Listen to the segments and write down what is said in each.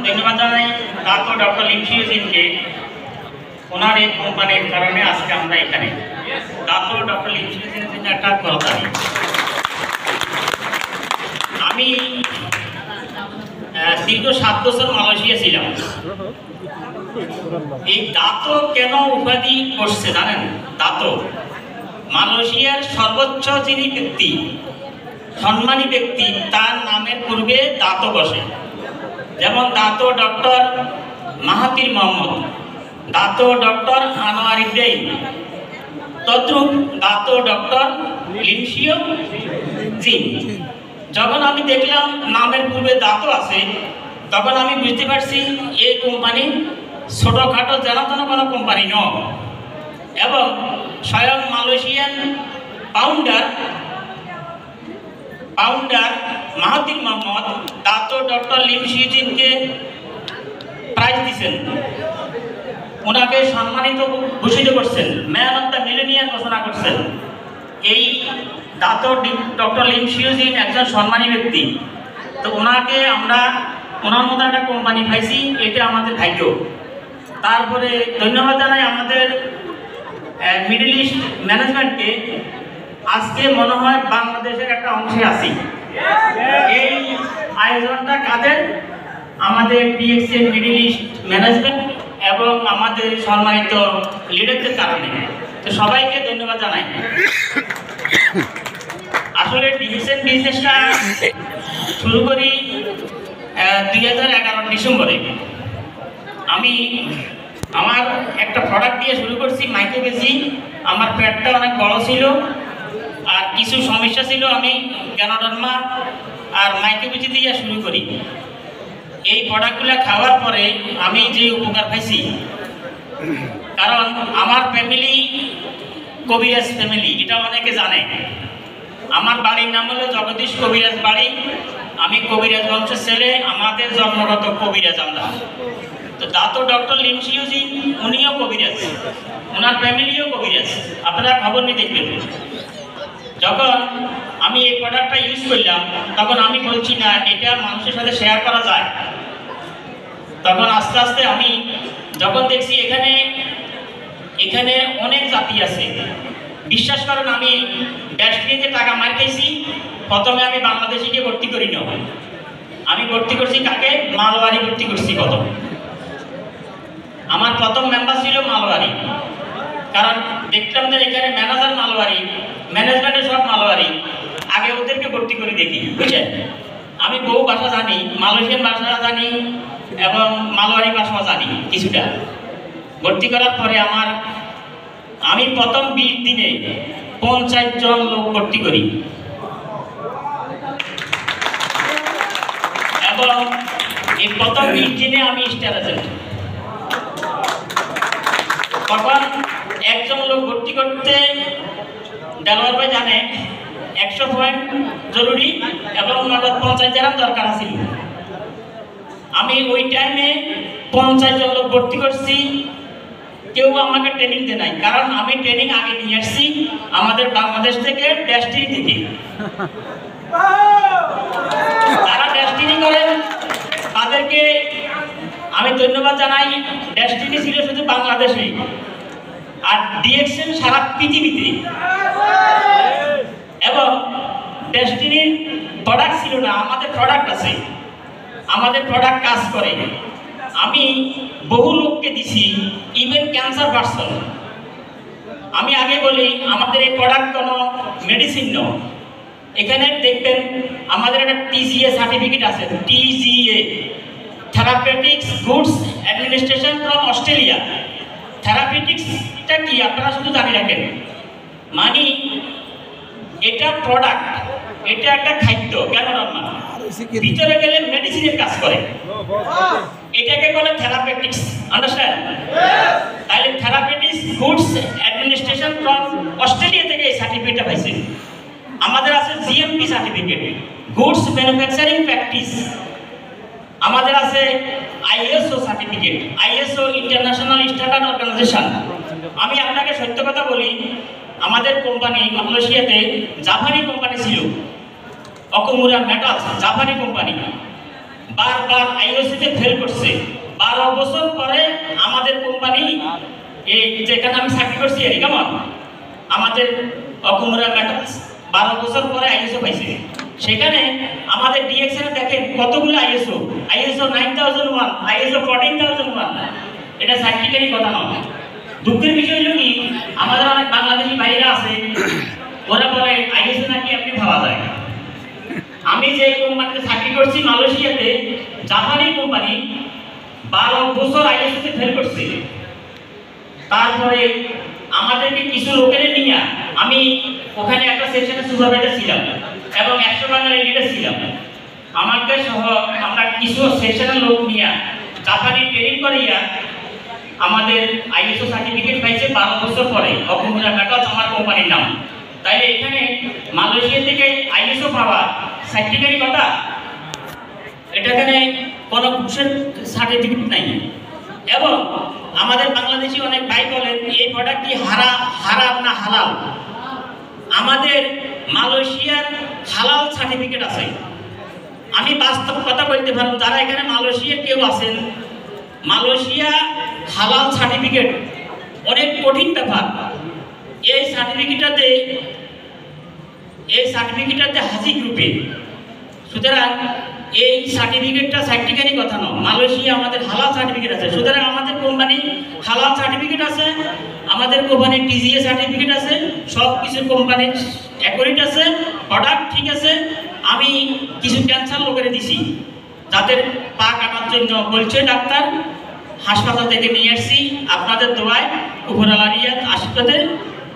ধন্যবাদ জানাই doctor doctor লিমশিউজিনকে। ওনার এই কোম্পানির কারণে আজকে আমরা এখানে। ডাক্তার ডক্টর লিমশিউজিনের জন্য একটা কথা নেই। আমি দীর্ঘ 7 বছর মালয়েশিয়া ছিলাম। এই দাতো কেন উপাধি করছে জানেন? দাতো মালয়েশিয়ার সর্বোচ্চ যিনি ব্যক্তি, সম্মানী ব্যক্তি, তার নামের পূর্বে দাতো বসে। যেমন দাতো doctor Mahathir Mohamad, Dato doctor Anwar Ibrahim, তদ্রুপ দাতো ডক্টর লিমশিউজিন। যখন আমি দেখলাম নামের পূর্বে দাতো আছে, তখন আমি বুঝতে পারছি এই কোম্পানি ছোটোখাটো যেন কোনো কোম্পানি নয়। এবং স্বয়ং Malaysian founder Mahathir Mohamad Dato doctor লিমশিউজিনকে প্রাইজ দিচ্ছেন, ওনাকে সম্মানিত ঘোষিত করছেন, ম্যান অফ দ্য মিলেনিয়ার ঘোষণা করছেন। এই দাতো ডক্টর লিমশিউজিন একজন সম্মানী ব্যক্তি, তো ওনাকে আমরা ওনার মতো একটা কোম্পানি পাইছি, এটা আমাদের ভাগ্য। তারপরে ধন্যবাদ জানাই আমাদের মিডল ইস্ট ম্যানেজমেন্টকে। আজকে মনে হয় বাংলাদেশের একটা অংশে আছি। এই আয়োজনটা কাদের? আমাদের ডিএক্সএন মিডল ইস্ট ম্যানেজমেন্ট এবং আমাদের সম্মানিত লিডারদের কারণে। তো সবাইকে ধন্যবাদ জানাই। আসলে ডিএক্সএন বিজনেসটা শুরু করি 2011 ডিসেম্বরে। আমি আমার একটা প্রোডাক্ট দিয়ে শুরু করছি, মাইক্রোবেজি। আমার পেটটা অনেক বড় ছিল আর কিছু সমস্যা ছিল, আমি গ্যানোডার্মা আর মাইক্রোবেজি দিয়ে শুরু করি। এই প্রোডাক্টগুলো খাওয়ার পরে আমি যে উপকার পাইছি, কারণ আমার ফ্যামিলি কবিরাজ ফ্যামিলি, এটা অনেকে জানে। আমার বাড়ির নাম হলো জগদীশ কবিরাজ বাড়ি। আমি কবিরাজ বংশের ছেলে, আমাদের জন্মগত কবিরাজ আমরা। তো দাতো ডক্টর লিমশিউজিন উনিও কবিরাজ, ওনার ফ্যামিলিও কবিরাজ। আপনারা খবর নিয়ে দেখবেন। যখন আমি এই প্রোডাক্টটা ইউজ করলাম, তখন আমি বলছি না এটা মানুষের সাথে শেয়ার করা যায়। তখন আস্তে আস্তে আমি যখন দেখছি এখানে অনেক জাতি আছে, বিশ্বাস করেন আমি ড্যাশটিতে টাকা মার খেয়েছি। প্রথমে আমি বাংলাদেশিকে ভর্তি করি না, আমি ভর্তি করছি কাকে? মালওয়ারি ভর্তি করছি প্রথম। আমার প্রথম মেম্বার ছিল মালওয়ারি, কারণ দেখলাম যে এখানে ম্যানেজার মালওয়ারি, ম্যানেজমেন্টের সব মালওয়ারি, আগে ওদেরকে ভর্তি করে দেখি, বুঝলেন? আমি বহু ভাষা জানি, মালয়েশিয়ান ভাষা জানি এবং মালওয়ারি ভাষাও জানি কিছুটা। ভর্তি করার পরে আমি প্রথম 20 দিনে 50 জন লোক ভর্তি করি এবং এই প্রথম 20 দিনে আমি স্টার এজেন্ট। তখন একজন লোক ভর্তি করতে দেলোয়ার ভাই জানে 100 পয়েন্ট জরুরি এবং 50 জনের দরকার ছিল। আমি ওই টাইমে 50 জন লোক ভর্তি করছি। কেউ আমাকে ট্রেনিং দেয় নাই, কারণ আমি ট্রেনিং আগে নিয়ে আসছি আমাদের বাংলাদেশ থেকে, ড্যাস্টিনি থেকে। যারা ড্যাস্টিনি করেন তাদেরকে আমি ধন্যবাদ জানাই। ড্যাস্টিনি ছিল শুধু বাংলাদেশে, আর ডিএক্সএন সারা পৃথিবীতে। এবং ড্যাস্টিনির প্রোডাক্ট ছিল না, আমাদের প্রোডাক্ট আছে, আমাদের প্রোডাক্ট কাজ করে। আমি বহু লোককে দিছি, ইভেন ক্যান্সার পারসন। আমি আগে বলি আমাদের এই প্রোডাক্ট কোনো মেডিসিন নয়। এখানে দেখবেন আমাদের একটা টিজিএ সার্টিফিকেট আছে, TGA therapeutics goods administration from Australia. থেরাপিউটিক্সটা কি আপনারা শুধু জানি রাখেন, মানে এটা প্রোডাক্ট, এটা একটা খাদ্য, কেন না ভিতরে গেলে মেডিসিনের কাজ করে, এটাকে বলে থেরাপিউটিক্স। আন্ডারস্ট্যান্ড? তাহলে therapeutics goods administration from Australia থেকে এই সার্টিফিকেটটা পাইছে। আমাদের আছে GMP certificate, goods manufacturing practice. আমাদের আছে ISO certificate, ISO international standard organisation. আমি আপনাকে সত্য কথা বলি, আমাদের কোম্পানি মালয়েশিয়াতে জাপানি কোম্পানি ছিল, অকুমুরা মেটালস, জাপানি কোম্পানি। বারবার আইওসিতে ফেল করছে। কোম্পানি এই যেখানে আমি চাকরি করছি কেমন আমাদের অকুমুরা মেটালস 12 বছর পরে আইএসও পাইছে। সেখানে আমাদের ডিএক্সএন দেখেন কতগুলো আইএসও 9001, আইএসও 14001। এটা সার্টিফিকেটই কথা নয়। দুঃখের বিষয় হলো কি আমাদের অনেক বাংলাদেশি ভাইরা আছে, ওরা বলে আইএসও নাকি আপনি ভাবা যায়। আমি যে কোম্পানিতে চাকরি করছি মালয়েশিয়াতে, জাপানি কোম্পানি 12 বছর আইএসওতে ফেল করছে। তারপরে আমাদেরকে কিছু লোকের নিয়ে আমি ওখানে একটা সেকশনে সুপারভাইজার ছিলাম এবং 100 বাংলা লিডার ছিলাম। আমাকে সহ আমরা কিছু সেকশনের লোক নিয়ে জাপানি ট্রেনিং করিয়া আমাদের আইএসও সার্টিফিকেট পাইছে 12 বছর পরে। অকুমুরা মেটালস আমার কোম্পানির নাম। তাইলে এখানে মালয়েশিয়া থেকে আইএসও পাওয়া সার্টিফিকেট কথা, এটা এখানে কোনো ঘুষের সার্টিফিকেট নাই। এবং আমাদের বাংলাদেশি অনেক ভাই বলেন এই প্রোডাক্ট কি হারাম না হালাল। আমাদের মালয়েশিয়ার হালাল সার্টিফিকেট আছে। আমি বাস্তব কথা বলতে পারবো, যারা এখানে মালয়েশিয়ার কেউ আছেন, মালয়েশিয়া হালাল সার্টিফিকেট অনেক কঠিন ব্যাপার। এই সার্টিফিকেটটাতে হাজি গ্রুপে, সুতরাং এই সার্টিফিকেটটা সার্টিফিকেটই কথা নয়। মালয়েশিয়া আমাদের হালাল সার্টিফিকেট আছে, সুতরাং আমাদের কোম্পানি হালাল সার্টিফিকেট আছে, আমাদের কোম্পানির টিজিএ সার্টিফিকেট আছে, সব কিছু কোম্পানির অ্যাকুরেট আছে, প্রোডাক্ট ঠিক আছে। আমি কিছু ক্যান্সার লোকের দিছি, তাদের পা কাটার জন্য বলছে ডাক্তার, হাসপাতাল থেকে নিয়ে আসছি, আপনাদের দোয়ায় উপরালারিয়া আশীর্বাদে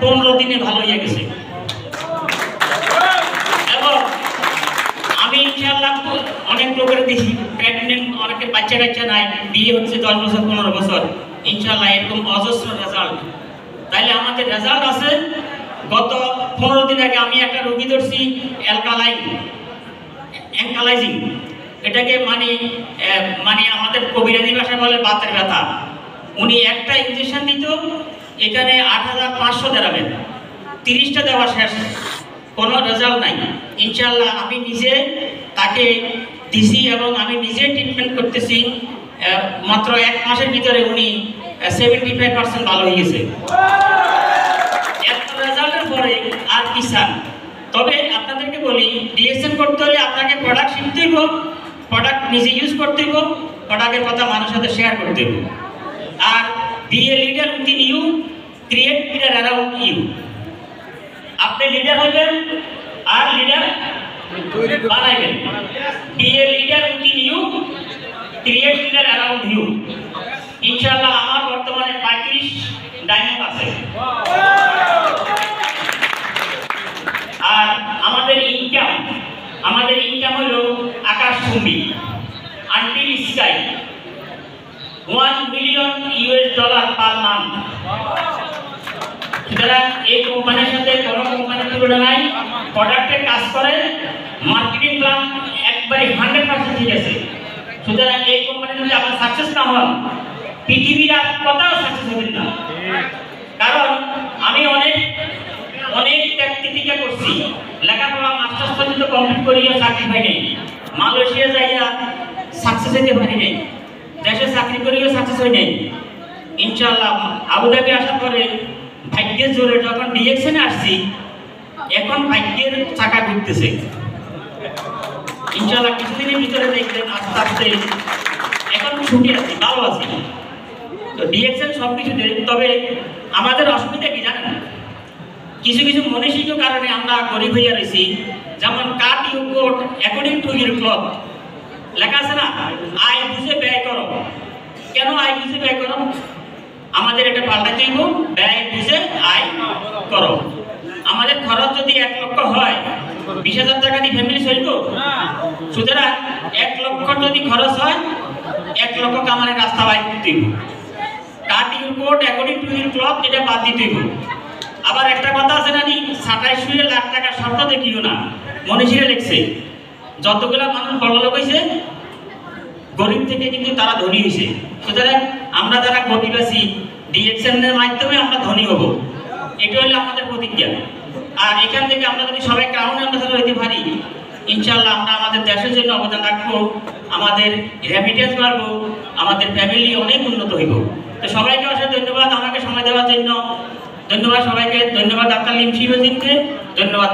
15 দিনে ভালো হয়ে গেছে। এবং আমি ইনশাআল্লাহ অনেক লোকের দেখি প্রেগনেন্ট, অনেকের বাচ্চা কাচ্চা নাই, বিয়ে হচ্ছে 10 বছর 15 বছর, ইনশাআল্লাহ এরকম অজস্র রেজাল্ট। তাইলে আমাদের রেজাল্ট আছে। গত 15 দিন আগে আমি একটা রোগী ধরছি অ্যাঙ্কালাইজিং, এটাকে মানে আমাদের কবিরাজি ভাষায় বলে বাতের ব্যথা। উনি একটা ইনজেকশন দিত, এখানে 8500 দেখাবেন, 30টা দেওয়া শেষ, কোনো রেজাল্ট নাই। ইনশাআল্লাহ আমি নিজে তাকে দিছি এবং আমি নিজে ট্রিটমেন্ট করতেছি। মাত্র 1 মাসের ভিতরে উনি 75% ভালো হয়ে গেছে। এত রেজাল্টের পরে আর কি চান? তবে আপনাদেরকে বলি, ডিএক্সএন করতে হলে আপনাকে প্রোডাক্ট শিখতে হইব, প্রোডাক্ট নিজে ইউজ করতে হইব, প্রোডাক্টের কথা মানুষের সাথে শেয়ার করতে হইব। আর be a leader within you, create leader around you. আপনি লিডার হবেন আর লিডার বানাইবেন। Be a leader within you, create leader around you. ইনশাআল্লাহ আমার বর্তমানে 35 ডায়মন্ড আছে। আর আমাদের ইনকাম হলো আকাশচুম্বী, until sky, $1 million per month. সুতরাং এই কোম্পানির সাথে কোনো কোম্পানির তুলনা নাই। প্রোডাক্টের কাজ করে, মার্কেটিং প্ল্যান একবারে 100% ঠিক আছে। সুতরাং এই কোম্পানি যদি আপনার সাকসেস না হন, পৃথিবীর আর কোথাও সাকসেস হবেন না। কারণ আমি অনেক ট্যাকটিকা করছি, লেখাপড়া মাস্টার্স পর্যন্ত কমপ্লিট করিও চাকরি পাই নাই, মালয়েশিয়া যাইয়া সাকসেস হতে পারি নাই, দেশে চাকরি করিও সাকসেস হয় নাই। ইনশাআল্লাহ আবুধাবি আসার পরে ভাগ্যের জোরে যখন ডিএক্সএনে আসছি, এখন ভাগ্যের চাকা ঘুরতেছে। ইনশাআল্লাহ কিছুদিনের ভিতরে দেখবেন আস্তে আস্তে, এখন ছুটি আছি, ভালো আছি। তো ডিএক্সএন সব কিছু দেয়। তবে আমাদের অসুবিধা কি জানেন? কিছু মনীষিক কারণে আমরা গরিব হইয়া রয়েছি। যেমন cut you coat according to your cloth, লেখা আছে না, আয় বুঝে ব্যয় করো। কেন আয় বুঝে ব্যয় করো? আমাদের এটা পাল্টাতে হইব, ব্যয় বুঝে আয় করো। আমাদের খরচ যদি 1 লক্ষ হয়, 20,000 টাকা দিয়ে ফ্যামিলি চলব? সুতরাং 1 লক্ষ যদি খরচ হয়, 1 লক্ষ কামানের রাস্তা বাইর করতে হইব। Cut your coat according to your cloth, এটা বাদ দিতে হইব। আবার একটা কথা আছে না, 27 লাখ টাকা শর্ত দেখিও না, মনীষীরা লিখছে। যতগুলা মানুষ বড়লোক হয়েছে, গরিব থেকে কিন্তু তারা ধনী হয়েছে। সুতরাং আমরা যারা গরিব আছি, ডিএক্সএনের মাধ্যমে আমরা ধনী হব, এটা হলো আমাদের প্রতিজ্ঞা। আর এখান থেকে আমরা যদি সবাই ক্রাউন অ্যাম্বাসেডর হইতে পারি, ইনশাআল্লাহ আমরা আমাদের দেশের জন্য অবদান রাখবো, আমাদের রেমিটেন্স বাড়বো, আমাদের ফ্যামিলি অনেক উন্নত হইব। তো সবাইকে অশেষ ধন্যবাদ আমাকে সময় দেওয়ার জন্য। ধন্যবাদ সবাইকে, ধন্যবাদ ডাক্তার লিমসি বেজিনকে, ধন্যবাদ।